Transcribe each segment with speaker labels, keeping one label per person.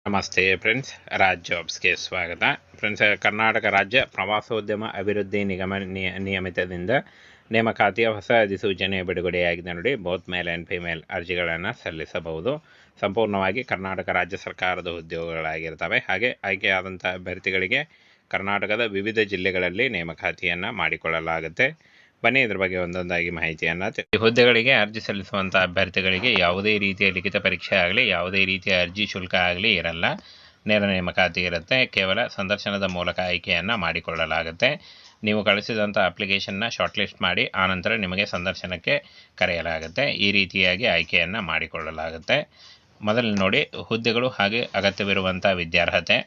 Speaker 1: ನಮಸ್ತೆ ಫ್ರೆಂಡ್ಸ್, ರಾಜ್ ಜಾಬ್ಸ್ಗೆ ಸ್ವಾಗತ. ಫ್ರೆಂಡ್ಸ್, ಕರ್ನಾಟಕ ರಾಜ್ಯ ಪ್ರವಾಸೋದ್ಯಮ ಅಭಿವೃದ್ಧಿ ನಿಗಮ ನಿಯಮಿತದಿಂದ ನೇಮಕಾತಿಯ ಹೊಸ ಅಧಿಸೂಚನೆ ಬಿಡುಗಡೆಯಾಗಿದೆ ನೋಡಿ. ಬೋತ್ ಮೇಲ್ ಆ್ಯಂಡ್ ಫಿಮೇಲ್ ಅರ್ಜಿಗಳನ್ನು ಸಲ್ಲಿಸಬಹುದು. ಸಂಪೂರ್ಣವಾಗಿ ಕರ್ನಾಟಕ ರಾಜ್ಯ ಸರ್ಕಾರದ ಉದ್ಯೋಗಗಳಾಗಿರ್ತವೆ. ಹಾಗೆ ಆಯ್ಕೆಯಾದಂಥ ಅಭ್ಯರ್ಥಿಗಳಿಗೆ ಕರ್ನಾಟಕದ ವಿವಿಧ ಜಿಲ್ಲೆಗಳಲ್ಲಿ ನೇಮಕಾತಿಯನ್ನು ಮಾಡಿಕೊಳ್ಳಲಾಗುತ್ತೆ. ಬನ್ನಿ ಇದ್ರ ಬಗ್ಗೆ ಒಂದೊಂದಾಗಿ ಮಾಹಿತಿಯನ್ನು. ಈ ಹುದ್ದೆಗಳಿಗೆ ಅರ್ಜಿ ಸಲ್ಲಿಸುವಂಥ ಅಭ್ಯರ್ಥಿಗಳಿಗೆ ಯಾವುದೇ ರೀತಿಯ ಲಿಖಿತ ಪರೀಕ್ಷೆ ಆಗಲಿ, ಯಾವುದೇ ರೀತಿಯ ಅರ್ಜಿ ಶುಲ್ಕ ಆಗಲಿ ಇರಲ್ಲ. ನೇರ ನೇಮಕಾತಿ ಇರುತ್ತೆ. ಕೇವಲ ಸಂದರ್ಶನದ ಮೂಲಕ ಆಯ್ಕೆಯನ್ನು ಮಾಡಿಕೊಳ್ಳಲಾಗುತ್ತೆ. ನೀವು ಕಳಿಸಿದಂಥ ಅಪ್ಲಿಕೇಶನ್ನ ಶಾರ್ಟ್ ಲಿಸ್ಟ್ ಮಾಡಿ ಆನಂತರ ನಿಮಗೆ ಸಂದರ್ಶನಕ್ಕೆ ಕರೆಯಲಾಗುತ್ತೆ. ಈ ರೀತಿಯಾಗಿ ಆಯ್ಕೆಯನ್ನು ಮಾಡಿಕೊಳ್ಳಲಾಗುತ್ತೆ. ಮೊದಲು ನೋಡಿ ಹುದ್ದೆಗಳು ಹಾಗೆ ಅಗತ್ಯವಿರುವಂಥ ವಿದ್ಯಾರ್ಹತೆ.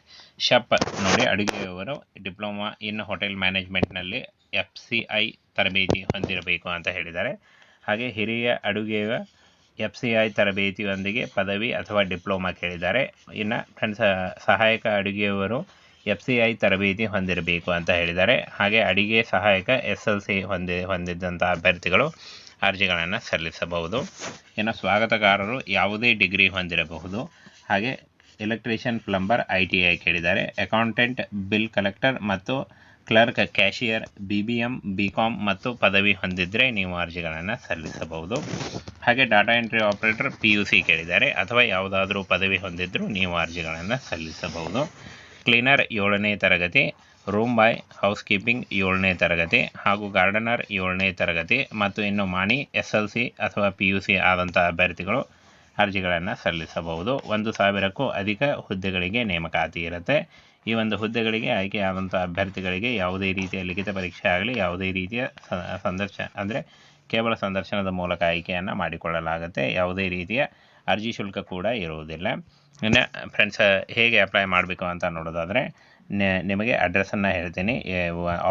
Speaker 1: ಶೆಫ್ ನೋಡಿ, ಅಡುಗೆಯವರು ಡಿಪ್ಲೊಮಾ ಇನ್ ಹೋಟೆಲ್ ಮ್ಯಾನೇಜ್ಮೆಂಟ್ನಲ್ಲಿ FCI ತರಬೇತಿ ಹೊಂದಿರಬೇಕು ಅಂತ ಹೇಳಿದ್ದಾರೆ. ಹಾಗೆ ಹಿರಿಯ ಅಡುಗೆಯ FCI ತರಬೇತಿಯೊಂದಿಗೆ ಪದವಿ ಅಥವಾ ಡಿಪ್ಲೊಮಾ ಕೇಳಿದ್ದಾರೆ. ಇನ್ನು ಫ್ರೆಂಡ್ಸ್, ಸಹಾಯಕ ಅಡುಗೆಯವರು FCI ತರಬೇತಿ ಹೊಂದಿರಬೇಕು ಅಂತ ಹೇಳಿದ್ದಾರೆ. ಹಾಗೆ ಅಡಿಗೆ ಸಹಾಯಕ SLC ಹೊಂದಿದ್ದಂಥ ಅಭ್ಯರ್ಥಿಗಳು ಅರ್ಜಿಗಳನ್ನು ಸಲ್ಲಿಸಬಹುದು. ಇನ್ನು ಸ್ವಾಗತಕಾರರು ಯಾವುದೇ ಡಿಗ್ರಿ ಹೊಂದಿರಬಹುದು. ಹಾಗೆ ಎಲೆಕ್ಟ್ರಿಷಿಯನ್, ಪ್ಲಂಬರ್, ITI ಕೇಳಿದ್ದಾರೆ. ಅಕೌಂಟೆಂಟ್, ಬಿಲ್ ಕಲೆಕ್ಟರ್ ಮತ್ತು ಕ್ಲರ್ಕ್, ಕ್ಯಾಶಿಯರ್, BBM, BCom ಮತ್ತು ಪದವಿ ಹೊಂದಿದ್ದರೆ ನೀವು ಅರ್ಜಿಗಳನ್ನು ಸಲ್ಲಿಸಬಹುದು. ಹಾಗೆ ಡಾಟಾ ಎಂಟ್ರಿ ಆಪರೇಟರ್ PUC ಕೇಳಿದ್ದಾರೆ. ಅಥವಾ ಯಾವುದಾದ್ರೂ ಪದವಿ ಹೊಂದಿದ್ದರೂ ನೀವು ಅರ್ಜಿಗಳನ್ನು ಸಲ್ಲಿಸಬಹುದು. ಕ್ಲೀನರ್ 7ನೇ ತರಗತಿ, ರೂಮ್ ಬಾಯ್, ಹೌಸ್ ಕೀಪಿಂಗ್ 7ನೇ ತರಗತಿ ಹಾಗೂ ಗಾರ್ಡನರ್ 7ನೇ ತರಗತಿ ಮತ್ತು ಇನ್ನು ಮಾಣಿ SLC ಅಥವಾ PUC ಆದಂಥ ಅಭ್ಯರ್ಥಿಗಳು ಅರ್ಜಿಗಳನ್ನು ಸಲ್ಲಿಸಬಹುದು. 1000ಕ್ಕೂ ಅಧಿಕ ಹುದ್ದೆಗಳಿಗೆ ನೇಮಕಾತಿ ಇರುತ್ತೆ. ಈ ಒಂದು ಹುದ್ದೆಗಳಿಗೆ ಆಯ್ಕೆಯಾದಂಥ ಅಭ್ಯರ್ಥಿಗಳಿಗೆ ಯಾವುದೇ ರೀತಿಯ ಲಿಖಿತ ಪರೀಕ್ಷೆ ಆಗಲಿ, ಯಾವುದೇ ರೀತಿಯ ಅಂದರೆ ಕೇವಲ ಸಂದರ್ಶನದ ಮೂಲಕ ಆಯ್ಕೆಯನ್ನು ಮಾಡಿಕೊಳ್ಳಲಾಗುತ್ತೆ. ಯಾವುದೇ ರೀತಿಯ ಅರ್ಜಿ ಶುಲ್ಕ ಕೂಡ ಇರುವುದಿಲ್ಲ. ಇನ್ನು ಫ್ರೆಂಡ್ಸ್, ಹೇಗೆ ಅಪ್ಲೈ ಮಾಡಬೇಕು ಅಂತ ನೋಡೋದಾದರೆ ನಿಮಗೆ ಅಡ್ರೆಸ್ಸನ್ನು ಹೇಳ್ತೀನಿ,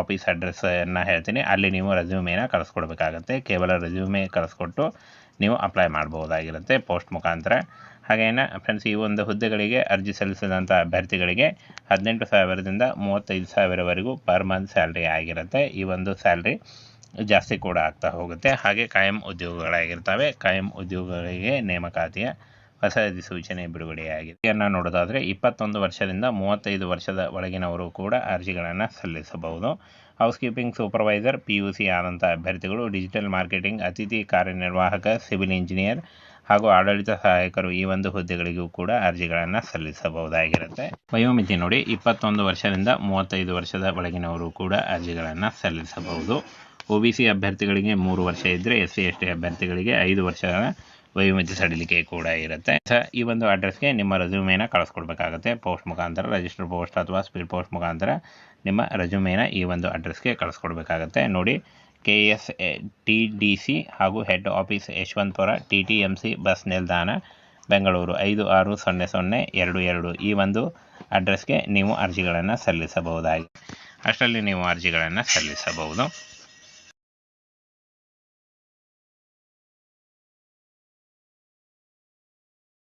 Speaker 1: ಆಫೀಸ್ ಅಡ್ರೆಸ್ಸನ್ನು ಹೇಳ್ತೀನಿ. ಅಲ್ಲಿ ನೀವು ರೆಸ್ಯೂಮೇನ ಕಳಿಸ್ಕೊಡ್ಬೇಕಾಗತ್ತೆ. ಕೇವಲ ರೆಸ್ಯೂಮೇ ಕಳಿಸ್ಕೊಟ್ಟು ನೀವು ಅಪ್ಲೈ ಮಾಡ್ಬೋದಾಗಿರುತ್ತೆ ಪೋಸ್ಟ್ ಮುಖಾಂತರ. ಹಾಗೇನ ಫ್ರೆಂಡ್ಸ್, ಈ ಒಂದು ಹುದ್ದೆಗಳಿಗೆ ಅರ್ಜಿ ಸಲ್ಲಿಸಿದಂಥ ಅಭ್ಯರ್ಥಿಗಳಿಗೆ 18,000ದಿಂದ 35,000ವರೆಗೂ ಪರ್ ಮಂತ್ ಸ್ಯಾಲ್ರಿ ಆಗಿರುತ್ತೆ. ಈ ಒಂದು ಸ್ಯಾಲ್ರಿ ಜಾಸ್ತಿ ಕೂಡ ಆಗ್ತಾ ಹೋಗುತ್ತೆ. ಹಾಗೆ ಕಾಯಂ ಉದ್ಯೋಗಗಳಾಗಿರ್ತವೆ. ಕಾಯಂ ಉದ್ಯೋಗಗಳಿಗೆ ನೇಮಕಾತಿಯ ಹೊಸ ಅಧಿಸೂಚನೆ ಬಿಡುಗಡೆಯಾಗಿದೆ. ಇದನ್ನು ನೋಡೋದಾದರೆ 21 ವರ್ಷದಿಂದ 35 ವರ್ಷದ ಒಳಗಿನವರು ಕೂಡ ಅರ್ಜಿಗಳನ್ನು ಸಲ್ಲಿಸಬಹುದು. ಹೌಸ್ ಕೀಪಿಂಗ್ ಸೂಪರ್ವೈಸರ್ PUC ಆದಂಥ ಅಭ್ಯರ್ಥಿಗಳು, ಡಿಜಿಟಲ್ ಮಾರ್ಕೆಟಿಂಗ್, ಅತಿಥಿ ಕಾರ್ಯನಿರ್ವಾಹಕ, ಸಿವಿಲ್ ಇಂಜಿನಿಯರ್ ಹಾಗೂ ಆಡಳಿತ ಸಹಾಯಕರು ಈ ಒಂದು ಹುದ್ದೆಗಳಿಗೂ ಕೂಡ ಅರ್ಜಿಗಳನ್ನು ಸಲ್ಲಿಸಬಹುದಾಗಿರುತ್ತೆ. ವಯೋಮಿತಿ ನೋಡಿ, 21 ವರ್ಷದಿಂದ 35 ವರ್ಷದ ಒಳಗಿನವರು ಕೂಡ ಅರ್ಜಿಗಳನ್ನು ಸಲ್ಲಿಸಬಹುದು. OBC ಅಭ್ಯರ್ಥಿಗಳಿಗೆ 3 ವರ್ಷ ಇದ್ದರೆ, SC ST ಅಭ್ಯರ್ಥಿಗಳಿಗೆ 5 ವರ್ಷಗಳ ವಯೋಮಿತಿ ಸಡಿಲಿಕೆ ಕೂಡ ಇರುತ್ತೆ. ಈ ಒಂದು ಅಡ್ರೆಸ್ಗೆ ನಿಮ್ಮ ರೆಸ್ಯೂಮೇನ ಕಳಿಸ್ಕೊಡ್ಬೇಕಾಗುತ್ತೆ ಪೋಸ್ಟ್ ಮುಖಾಂತರ, ರಿಜಿಸ್ಟರ್ ಪೋಸ್ಟ್ ಅಥವಾ ಸ್ಪೀಡ್ ಪೋಸ್ಟ್ ಮುಖಾಂತರ ನಿಮ್ಮ ರೆಸ್ಯೂಮೇನ ಈ ಒಂದು ಅಡ್ರೆಸ್ಗೆ ಕಳಿಸ್ಕೊಡ್ಬೇಕಾಗತ್ತೆ. ನೋಡಿ, KSTDC ಹಾಗೂ head office Yeshwanthpur, TTMC bus ನಿಲ್ದಾಣ, ಬೆಂಗಳೂರು 560022 ಈ ಒಂದು ಅಡ್ರೆಸ್ಗೆ ನೀವು ಅರ್ಜಿಗಳನ್ನು ಸಲ್ಲಿಸಬಹುದಾಗಿದೆ. ಅಷ್ಟರಲ್ಲಿ ನೀವು ಅರ್ಜಿಗಳನ್ನು ಸಲ್ಲಿಸಬಹುದು.